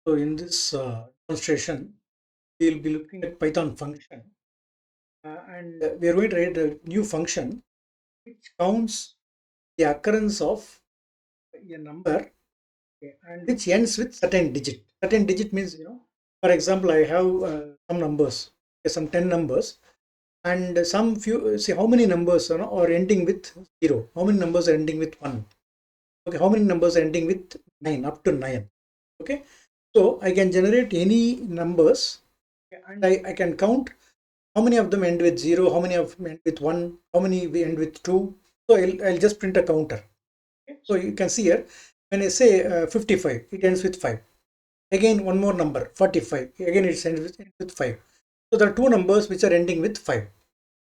So in this demonstration, we will be looking at Python function, and we are going to write a new function which counts the occurrence of a number, okay, and which ends with certain digit. Certain digit means, for example, I have some numbers, okay, some 10 numbers, and some few. See how many numbers are ending with 0. How many numbers are ending with 1? Okay, how many numbers are ending with 9, up to 9? Okay, so I can generate any numbers, okay, and I can count how many of them end with 0, how many of them end with 1, how many we end with 2. So I'll just print a counter. Okay, so you can see here, when I say 55, it ends with 5. Again, one more number, 45, again it ends with 5. So there are two numbers which are ending with 5.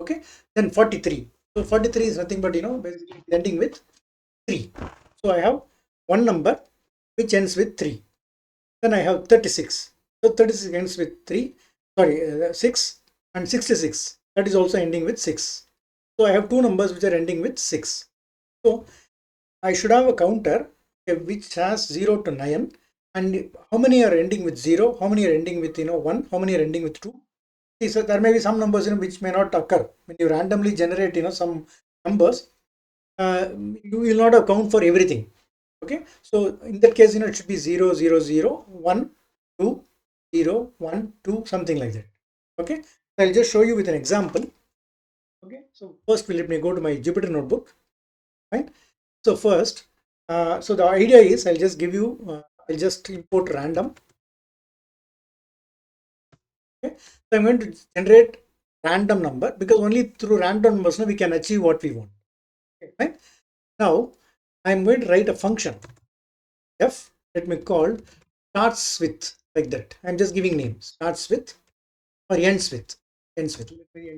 Okay, then 43. So 43 is nothing but, basically ending with 3. So I have one number which ends with 3. Then I have 36. So 36 ends with 3, sorry, 6, and 66. That is also ending with 6. So I have two numbers which are ending with 6. So I should have a counter, okay, which has 0 to 9. And how many are ending with 0? How many are ending with 1? How many are ending with 2? See, so there may be some numbers which may not occur. When you randomly generate some numbers, you will not account for everything. Okay, so in that case, it should be 0 0 0 1 2 0 1 2, something like that. Okay, so I'll just show you with an example. Okay, so first let me go to my Jupyter notebook. Right, so first, so the idea is I'll just give you I'll just import random. Okay, so I'm going to generate random number, because only through random numbers we can achieve what we want. Okay, right, now I'm going to write a function f, let me call starts with, like that. I'm just giving name, starts with or ends with, let me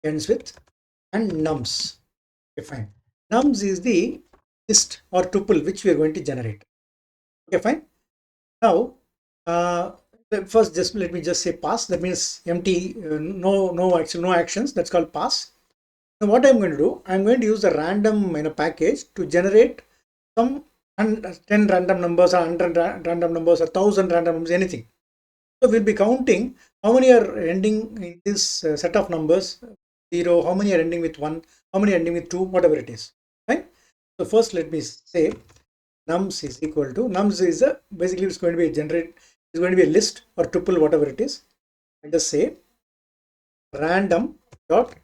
ends with, and nums. Okay, fine. Nums is the list or tuple which we are going to generate. Okay, fine. Now, uh, first, just let me just say pass. That means empty, no actions. That's called pass. Now what I'm going to do, I'm going to use the random package to generate some 10 random numbers, or 100 random numbers, or 1000 random numbers, anything. So we'll be counting how many are ending in this set of numbers, 0, how many are ending with 1, how many are ending with 2, whatever it is. Right? So first let me say nums is equal to, nums is basically it's going to be a it's going to be a list or tuple, whatever it is. And just say random dot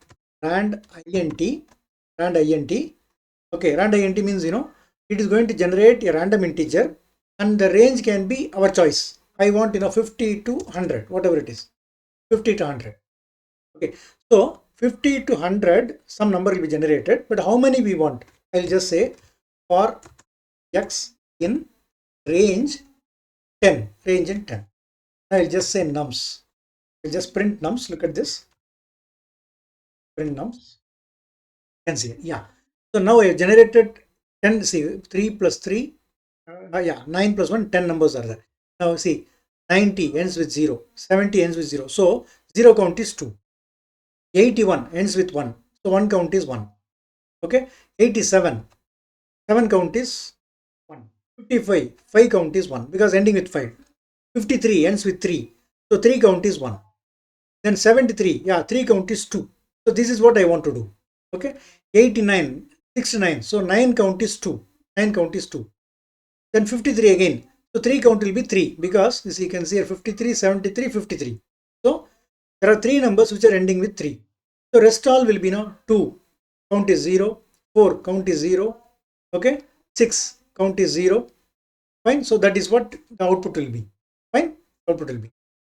rand int, okay, rand int means, it is going to generate a random integer, and the range can be our choice. I want 50 to 100, whatever it is, 50 to 100. Okay, so 50 to 100 some number will be generated, but how many we want, I'll just say for x in range 10, range in 10. I'll just say nums. I'll just print nums. Look at this, print nums. Can see it. Yeah, so now I have generated 10. See, 3 plus 3, yeah, 9 plus 1, 10 numbers are there. Now see, 90 ends with 0, 70 ends with 0, so 0 count is 2. 81 ends with 1, so 1 count is 1. Okay, 87, 7 count is 1. 55, 5 count is 1, because ending with 5. 53 ends with 3, so 3 count is 1. Then 73, yeah, 3 count is 2. So this is what I want to do. Okay, 89, 69, so 9 count is 2, 9 count is 2. Then 53 again, so 3 count will be 3, because this you can see here, 53, 73, 53. So there are 3 numbers which are ending with 3. So rest all will be now 2 count is 0, 4 count is 0, okay, 6 count is 0. Fine, so that is what the output will be. Fine, output will be.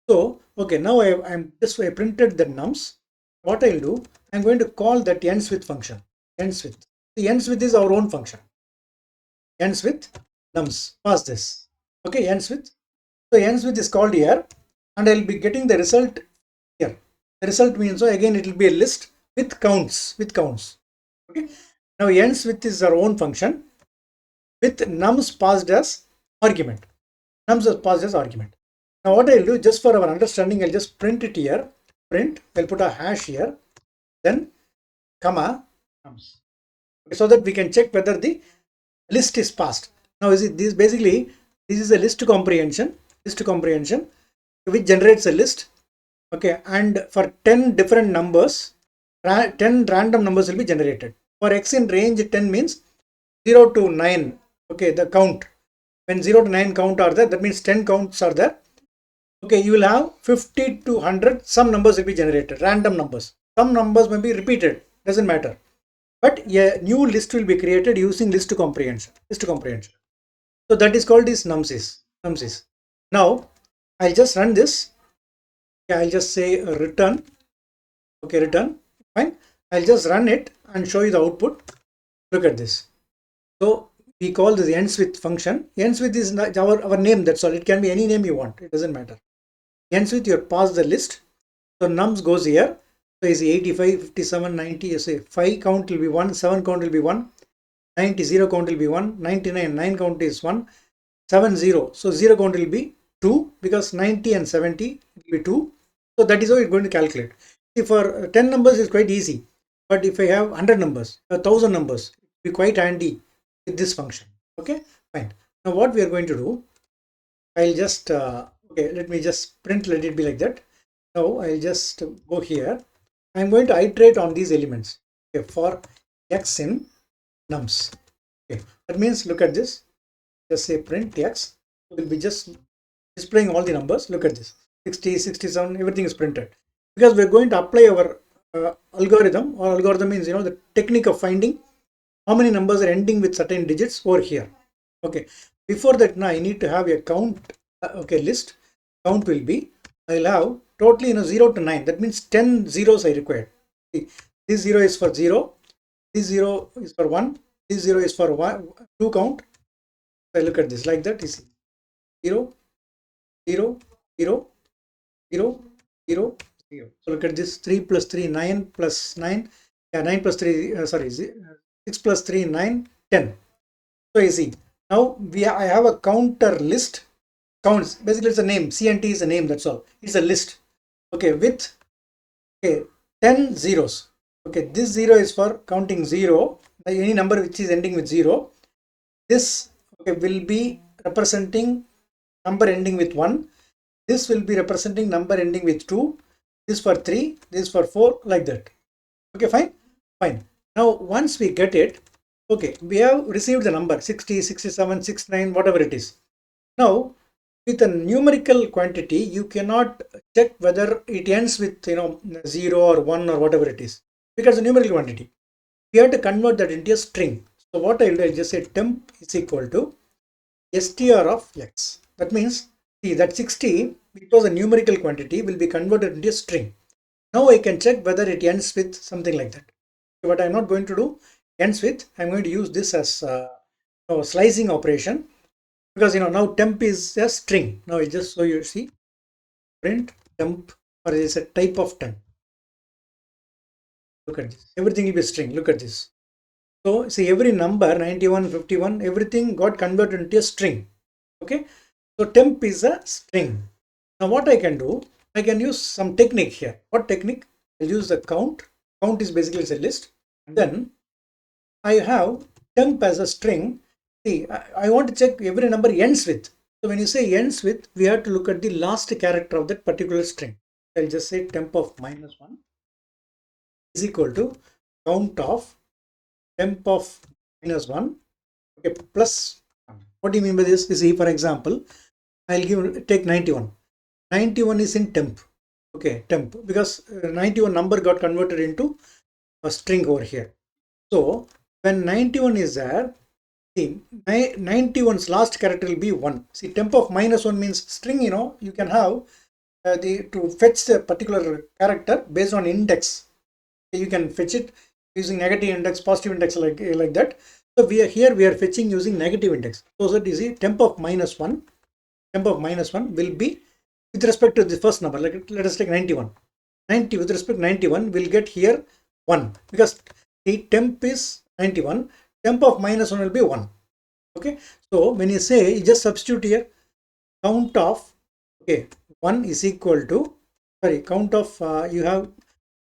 So okay, now I printed the nums. What I'll do, I'm going to call that ends with function. Ends with, the ends with is our own function. Ends with nums, pass this. Okay, ends with, so ends with is called here, and I'll be getting the result here. The result means, so again it will be a list with counts. Okay, now ends with is our own function with nums passed as argument. Nums is passed as argument. Now what I'll do, just for our understanding, I'll just print it here. Print, I'll put a hash here, then comma nums, so that we can check whether the list is passed. Now is it this, basically This is a list comprehension which generates a list. Okay, and for 10 different numbers, 10 random numbers will be generated. For x in range 10 means 0 to 9. Okay, the count. When 0 to 9 count are there, that means 10 counts are there. Okay, you will have 50 to 100, some numbers will be generated, random numbers. Some numbers may be repeated, doesn't matter. But a new list will be created using list comprehension. So that is called this numsys. Now, I'll just run this. Okay, I'll just say return. Okay, return. Fine. I'll just run it and show you the output. Look at this. So we call this ends with function. Ends with is our name, that's all. It can be any name you want. It doesn't matter. Ends with, you pass the list. So nums goes here. So you see 85, 57, 90. You say 5 count will be 1, 7 count will be 1, 90, 0 count will be 1, 99, 9 count is 1, 7, 0. So 0 count will be 2 because 90 and 70 will be 2. So that is how it's going to calculate. See, for 10 numbers is quite easy. But if I have 100 numbers, 1000 numbers, it will be quite handy with this function. Okay, fine. Now what we are going to do, I'll just, okay, let me just print, let it be like that. Now I'll just go here. I'm going to iterate on these elements. Okay, for x in nums. Okay, that means look at this. Just say print x. Will be just displaying all the numbers. Look at this. 60, 67, everything is printed. Because we're going to apply our algorithm, or algorithm means, the technique of finding how many numbers are ending with certain digits over here. Okay, before that now I need to have a count. Okay, list count will be, I'll have totally 0 to 9. That means 10 zeros I require. See, this 0 is for 0, this 0 is for 1, this 0 is for 2 count. So I look at this like that. Is 0, 0, 0, 0, 0, 0. So look at this. 3 plus 3, 9 plus 9. Yeah, 9 plus 3, 6 plus 3, 9, 10. So you see, now I have a counter list. Counts, basically it's a name. CNT is a name, that's all. It's a list. Okay, with 10 zeros. Okay, this 0 is for counting 0. Any number which is ending with 0. This will be representing number ending with 1. This will be representing number ending with 2. This for 3, this for 4, like that. Okay, fine. Now once we get it, okay, we have received the number 60, 67, 69, whatever it is. Now with a numerical quantity, you cannot check whether it ends with 0 or 1 or whatever it is, because the numerical quantity. We have to convert that into a string. So what I will do, I just say temp is equal to str of x. That means, see, that 60, because a numerical quantity, will be converted into a string. Now I can check whether it ends with something like that. But I'm not going to do ends with. I'm going to use this as a slicing operation, because now temp is a string. Now I just, so you see, print temp, or is a type of temp. Look at this. Everything will be a string. Look at this. So see, every number 91, 51, everything got converted into a string. Okay, so temp is a string. Now what I can do, I can use some technique here. What technique? I'll use the count. Count is basically a list. And then I have temp as a string. See, I want to check every number ends with. So when you say ends with, we have to look at the last character of that particular string. I'll just say temp of -1 is equal to count of temp of -1, okay, plus 1. What do you mean by this? You see, for example, I'll take 91. 91 is in temp. Okay, temp, because 91 number got converted into a string over here. So when 91 is there, see, 91's last character will be 1. See, temp of -1 means string, you can have to fetch a particular character based on index. You can fetch it using negative index, positive index, like that. So we are fetching using negative index. So that is the temp of -1. Temp of -1 will be with respect to the first number. Like, let us take 91. 90 with respect to 91 will get here 1, because the temp is 91. Temp of -1 will be 1. Okay, so when you say, you just substitute here count of 1 is equal to, count of you have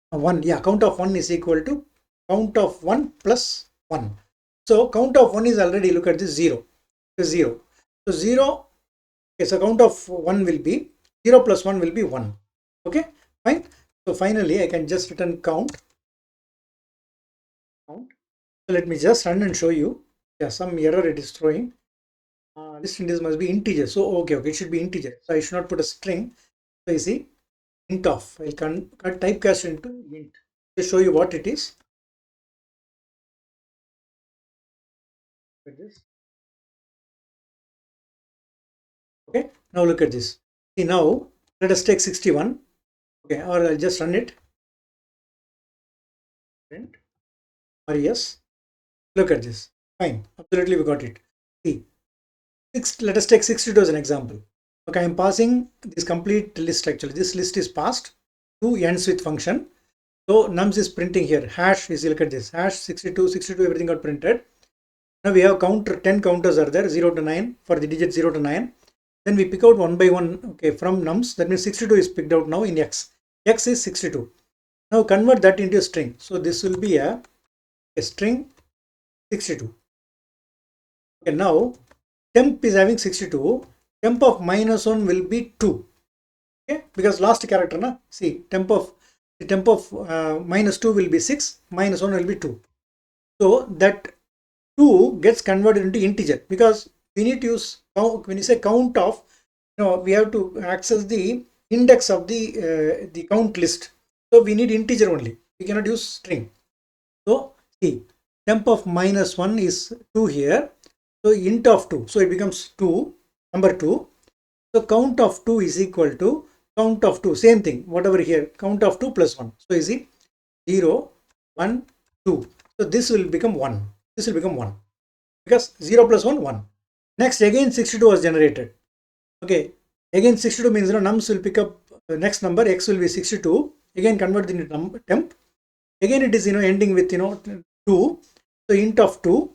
1, count of 1 is equal to count of 1 plus 1. So count of 1 is already, look at this, 0. So 0 Okay, so count of 1 will be 0 plus 1 will be 1. Okay, fine. So finally I can just return count. So let me just run and show you. Yeah, some error it is throwing. List index must be integer. So okay, it should be integer. So I should not put a string. So you see, int of. I'll typecast into int. Just show you what it is. Look at this. Okay, now look at this. See, now let us take 61. Okay, or I'll just run it. Print. Or yes. Look at this. Fine. Absolutely, we got it. See, let us take 62 as an example. Okay, I'm passing this complete list actually. This list is passed to ends with function. So nums is printing here. Hash is, look at this. Hash 62, 62, everything got printed. Now we have counter, 10 counters are there, 0 to 9 for the digit 0 to 9. Then we pick out one by one, okay, from nums. That means 62 is picked out now in X. X is 62. Now convert that into a string. So this will be a string 62. Okay, now temp is having 62. Temp of -1 will be 2. Okay, because last character, na? See, temp of -2 will be 6, -1 will be 2. So that 2 gets converted into integer because we need to use, when you say count of, we have to access the index of the count list. So we need integer only. We cannot use string. So see, temp of -1 is 2 here. So int of 2. So it becomes 2, number 2. So count of 2 is equal to count of 2. Same thing, whatever here, count of 2 plus 1. So is it 0, 1, 2. So this will become 1. This will become 1 because 0 plus 1, 1. Next, again 62 was generated. Okay, again 62 means nums will pick up the next number, x will be 62. Again convert into temp. Again it is ending with 2. So int of 2.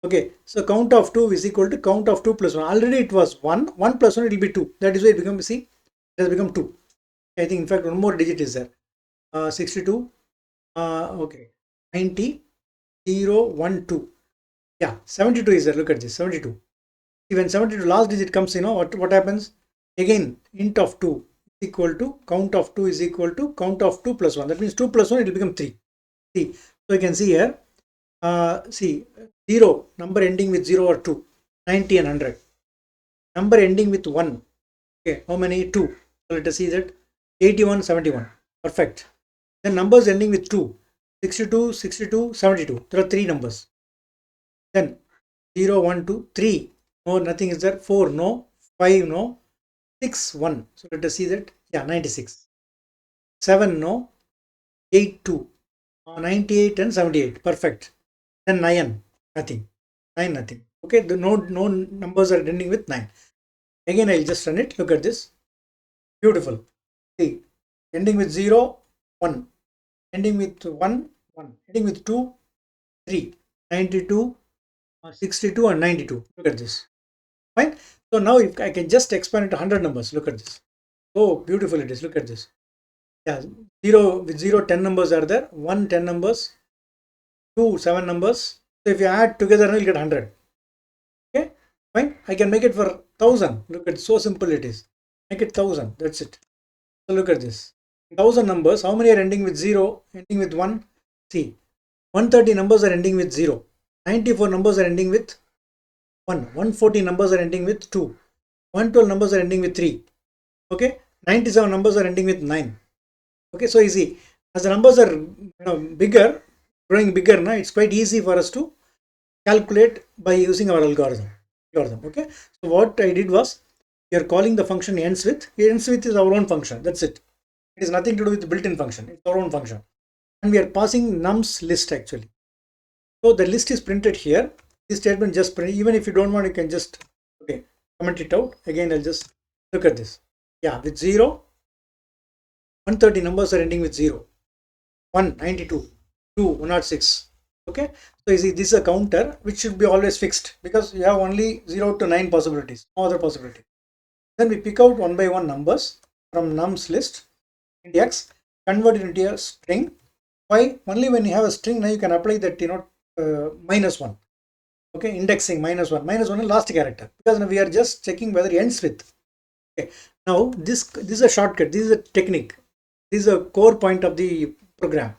Okay, so count of 2 is equal to count of 2 plus 1. Already it was 1. 1 plus 1 it will be 2. That is why it becomes, see, it has become 2. I think in fact one more digit is there. 62. Okay, 90, 0, 1, 2. Yeah, 72 is there. Look at this, 72. When 72 last digit comes, what happens? Again, int of 2 is equal to count of 2 is equal to count of 2 plus 1. That means 2 plus 1 it will become 3. See, so you can see here, see, 0, number ending with 0 or 2, 90 and 100. Number ending with 1, okay, how many? 2. So let us see that, 81, 71. Perfect. Then numbers ending with 2, 62, 62, 72. There are 3 numbers. Then 0, 1, 2, 3. No, nothing is there. 4, no. 5, no. 6, 1. So let us see that. Yeah, 96. 7, no. 8, 2. 98 and 78. Perfect. Then 9, nothing. 9, nothing. Okay, no numbers are ending with 9. Again, I'll just run it. Look at this. Beautiful. See, ending with 0, 1. Ending with 1, 1. Ending with 2, 3. 92, 62 and 92. Look at this. Fine. So now if I can just expand it to 100 numbers. Look at this. Oh, beautiful it is. Look at this. Yeah, 0 with 0, 10 numbers are there. 1, 10 numbers. 2, 7 numbers. So if you add together, you'll get 100. Okay, fine. I can make it for 1000. Look at, so simple it is. Make it 1000. That's it. So look at this. 1000 numbers. How many are ending with 0? Ending with 1? See, 130 numbers are ending with 0. 94 numbers are ending with 1. 140 numbers are ending with 2. 112 numbers are ending with 3. Okay, 97 numbers are ending with 9. Okay, so easy. As the numbers are bigger, growing bigger, now it's quite easy for us to calculate by using our algorithm. Okay, so what I did was, we are calling the function ends with. Ends with is our own function. That's it. It is nothing to do with the built-in function. It's our own function, and we are passing nums list actually. So the list is printed here. This statement just print. Even if you don't want, you can just comment it out. Again, I'll just look at this. Yeah, with 0, 130 numbers are ending with 0. 1, 92, 2, 106. Okay, so you see, this is a counter which should be always fixed because you have only 0 to 9 possibilities, no other possibility. Then we pick out one by one numbers from nums list, index, convert it into a string. Why? Only when you have a string, now you can apply that -1. Okay, indexing minus one is last character, because now we are just checking whether it ends with. Okay, now this is a shortcut, this is a technique, this is a core point of the program.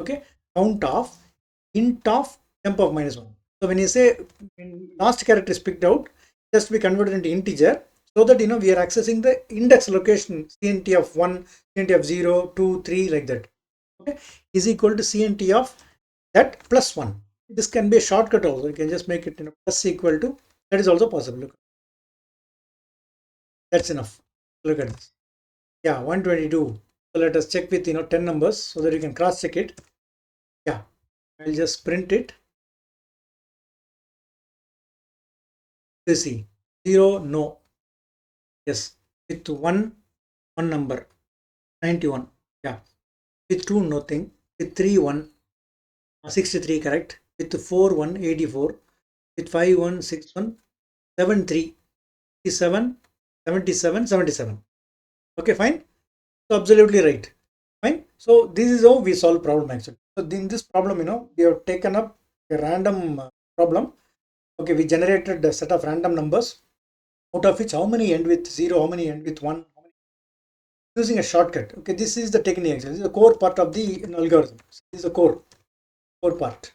Okay, count of int of temp of -1. So when you say when last character is picked out, just be converted into integer, so that we are accessing the index location cnt of 1, cnt of 0, 2, 3, like that. Okay, is equal to cnt of that plus 1. This can be a shortcut also. You can just make it plus equal to, that is also possible. Look, that's enough. Look at this. Yeah, 122. So let us check with 10 numbers so that you can cross check it. Yeah, I'll just print it. You see 0, no, yes. With 1 number 91. Yeah, with 2 nothing. With 3 1 63, correct. With 4 1 84. With 5 1 6 1 7 3 7 77 77. Okay, fine. So absolutely right. Fine. So this is how we solve problem actually. So in this problem, we have taken up a random problem. Okay, we generated a set of random numbers, out of which how many end with 0, how many end with 1, using a shortcut. Okay, this is the technique actually. This is the core part of the algorithm. This is the core part.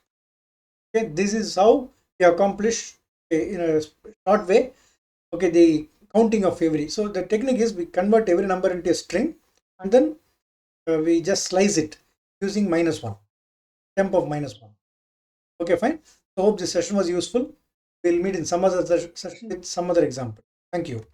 Okay, this is how we accomplish in a short way. Okay, the counting of every. So the technique is we convert every number into a string, and then we just slice it using -1, temp of -1. Okay, fine. So hope this session was useful. We'll meet in some other session with some other example. Thank you.